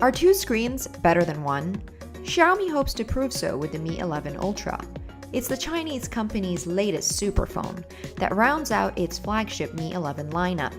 Are two screens better than one? Xiaomi hopes to prove so with the Mi 11 Ultra. It's the Chinese company's latest superphone that rounds out its flagship Mi 11 lineup.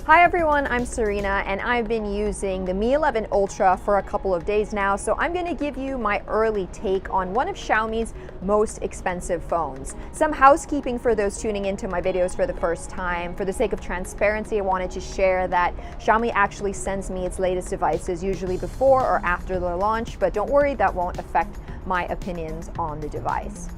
Hi everyone, I'm Serena and I've been using the Mi 11 Ultra for a couple of days now, so I'm going to give you my early take on one of Xiaomi's most expensive phones. Some housekeeping for those tuning into my videos for the first time. For the sake of transparency, I wanted to share that Xiaomi actually sends me its latest devices usually before or after their launch, but don't worry, that won't affect my opinions on the device.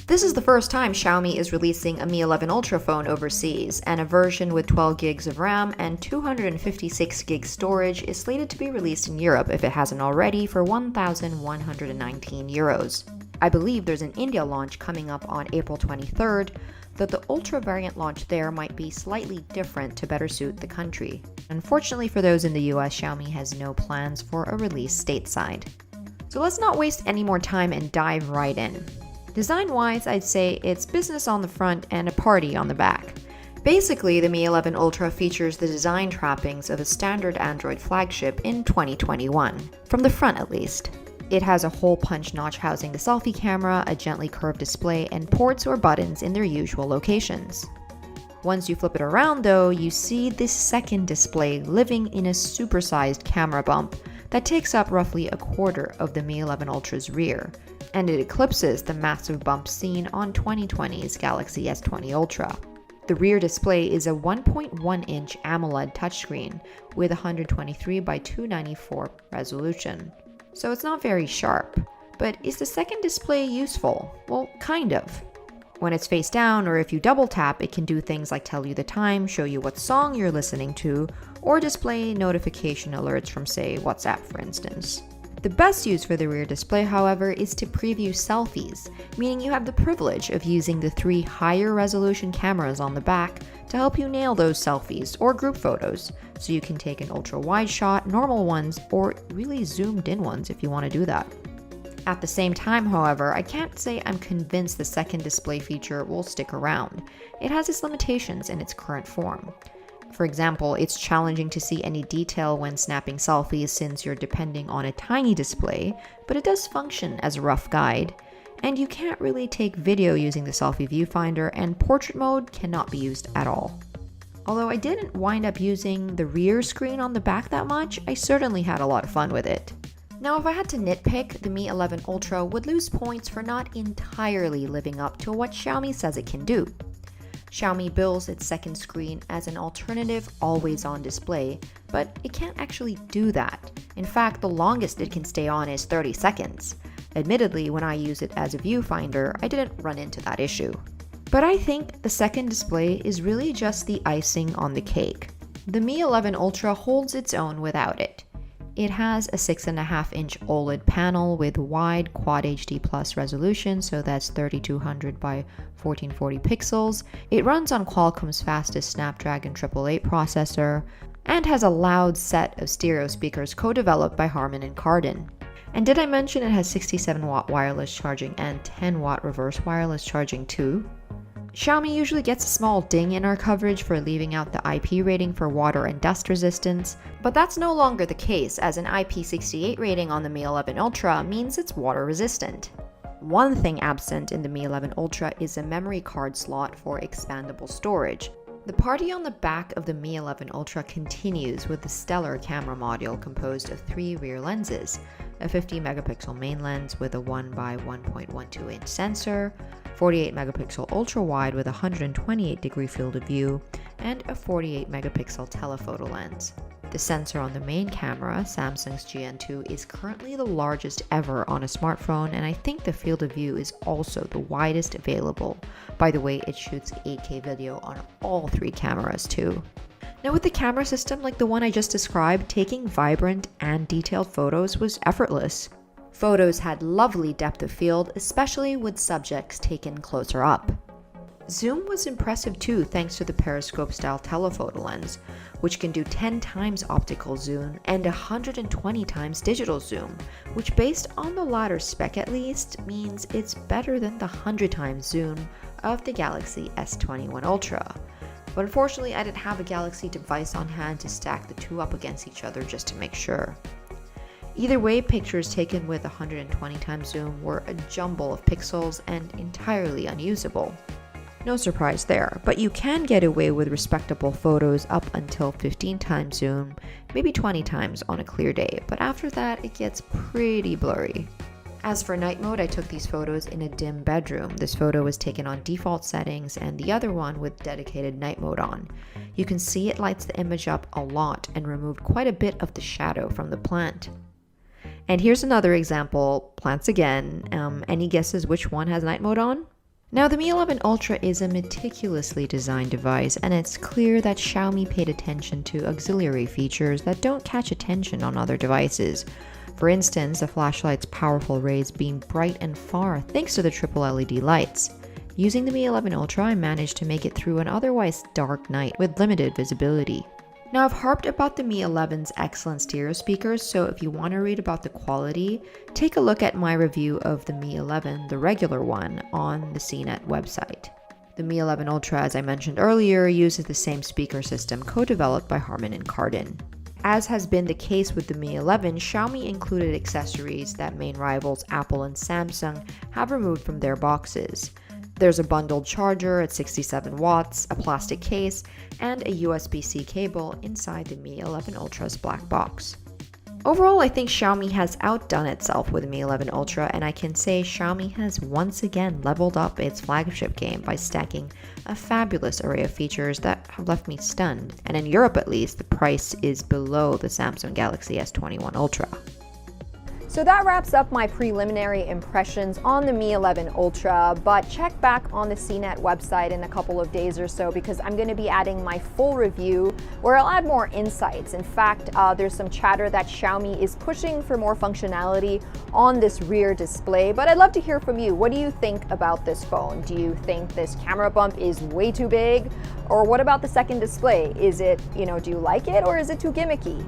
This is the first time Xiaomi is releasing a Mi 11 Ultra phone overseas, and a version with 12 gigs of RAM and 256 gigs storage is slated to be released in Europe if it hasn't already for €1,119. I believe there's an India launch coming up on April 23rd, though the Ultra variant launch there might be slightly different to better suit the country. Unfortunately for those in the US, Xiaomi has no plans for a release stateside. So let's not waste any more time and dive right in. Design-wise, I'd say it's business on the front and a party on the back. Basically, the Mi 11 Ultra features the design trappings of a standard Android flagship in 2021, from the front at least. It has a hole punch notch housing the selfie camera, a gently curved display, and ports or buttons in their usual locations. Once you flip it around though, you see this second display living in a supersized camera bump that takes up roughly a quarter of the Mi 11 Ultra's rear, and it eclipses the massive bump seen on 2020's Galaxy S20 Ultra. The rear display is a 1.1-inch AMOLED touchscreen with 123 by 294 resolution. So it's not very sharp, but is the second display useful? Well, kind of. When it's face down or if you double tap, it can do things like tell you the time, show you what song you're listening to, or display notification alerts from, say, WhatsApp for instance. The best use for the rear display, however, is to preview selfies, meaning you have the privilege of using the 3 higher resolution cameras on the back to help you nail those selfies or group photos, so you can take an ultra wide shot, normal ones, or really zoomed in ones if you want to do that. At the same time, however, I can't say I'm convinced the second display feature will stick around. It has its limitations in its current form. For example, it's challenging to see any detail when snapping selfies since you're depending on a tiny display, but it does function as a rough guide. And you can't really take video using the selfie viewfinder, and portrait mode cannot be used at all. Although I didn't wind up using the rear screen on the back that much, I certainly had a lot of fun with it. Now, if I had to nitpick, the Mi 11 Ultra would lose points for not entirely living up to what Xiaomi says it can do. Xiaomi bills its second screen as an alternative always-on display, but it can't actually do that. In fact, the longest it can stay on is 30 seconds. Admittedly, when I use it as a viewfinder, I didn't run into that issue. But I think the second display is really just the icing on the cake. The Mi 11 Ultra holds its own without it. It has a 6.5-inch OLED panel with wide Quad HD Plus resolution, so that's 3200 by 1440 pixels. It runs on Qualcomm's fastest Snapdragon 888 processor, and has a loud set of stereo speakers co-developed by Harman and Kardon. And did I mention it has 67-watt wireless charging and 10-watt reverse wireless charging too? Xiaomi usually gets a small ding in our coverage for leaving out the IP rating for water and dust resistance, but that's no longer the case, as an IP68 rating on the Mi 11 Ultra means it's water resistant. One thing absent in the Mi 11 Ultra is a memory card slot for expandable storage. The party on the back of the Mi 11 Ultra continues with the stellar camera module composed of 3 rear lenses, a 50-megapixel main lens with a 1 by 1.12-inch sensor, 48-megapixel ultra-wide with a 128-degree field of view, and a 48-megapixel telephoto lens. The sensor on the main camera, Samsung's GN2, is currently the largest ever on a smartphone, and I think the field of view is also the widest available. By the way, it shoots 8K video on all 3 cameras too. Now, with the camera system like the one I just described, taking vibrant and detailed photos was effortless. Photos had lovely depth of field, especially with subjects taken closer up. Zoom was impressive too, thanks to the periscope-style telephoto lens, which can do 10 times optical zoom and 120 times digital zoom, which based on the latter spec at least, means it's better than the 100 times zoom of the Galaxy S21 Ultra. But unfortunately, I didn't have a Galaxy device on hand to stack the two up against each other just to make sure. Either way, pictures taken with 120x zoom were a jumble of pixels and entirely unusable. No surprise there, but you can get away with respectable photos up until 15x zoom, maybe 20x on a clear day, but after that it gets pretty blurry. As for night mode, I took these photos in a dim bedroom. This photo was taken on default settings and the other one with dedicated night mode on. You can see it lights the image up a lot and removed quite a bit of the shadow from the plant. And here's another example, plants again. Any guesses which one has night mode on? Now, the Mi 11 Ultra is a meticulously designed device, and it's clear that Xiaomi paid attention to auxiliary features that don't catch attention on other devices. For instance, the flashlight's powerful rays beam bright and far thanks to the triple LED lights. Using the Mi 11 Ultra, I managed to make it through an otherwise dark night with limited visibility. Now, I've harped about the Mi 11's excellent stereo speakers, so if you want to read about the quality, take a look at my review of the Mi 11, the regular one, on the CNET website. The Mi 11 Ultra, as I mentioned earlier, uses the same speaker system co-developed by Harman and Kardon. As has been the case with the Mi 11, Xiaomi included accessories that main rivals Apple and Samsung have removed from their boxes. There's a bundled charger at 67 watts, a plastic case, and a USB-C cable inside the Mi 11 Ultra's black box. Overall, I think Xiaomi has outdone itself with the Mi 11 Ultra, and I can say Xiaomi has once again leveled up its flagship game by stacking a fabulous array of features that have left me stunned, and in Europe at least, the price is below the Samsung Galaxy S21 Ultra. So that wraps up my preliminary impressions on the Mi 11 Ultra, but check back on the CNET website in a couple of days or so because I'm going to be adding my full review where I'll add more insights. In fact, there's some chatter that Xiaomi is pushing for more functionality on this rear display, but I'd love to hear from you. What do you think about this phone? Do you think this camera bump is way too big? Or what about the second display? Is it, do you like it or is it too gimmicky?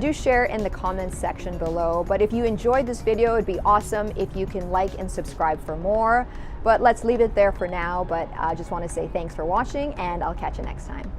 Do share in the comments section below. But if you enjoyed this video, it'd be awesome if you can like and subscribe for more. But let's leave it there for now. But I just want to say thanks for watching, and I'll catch you next time.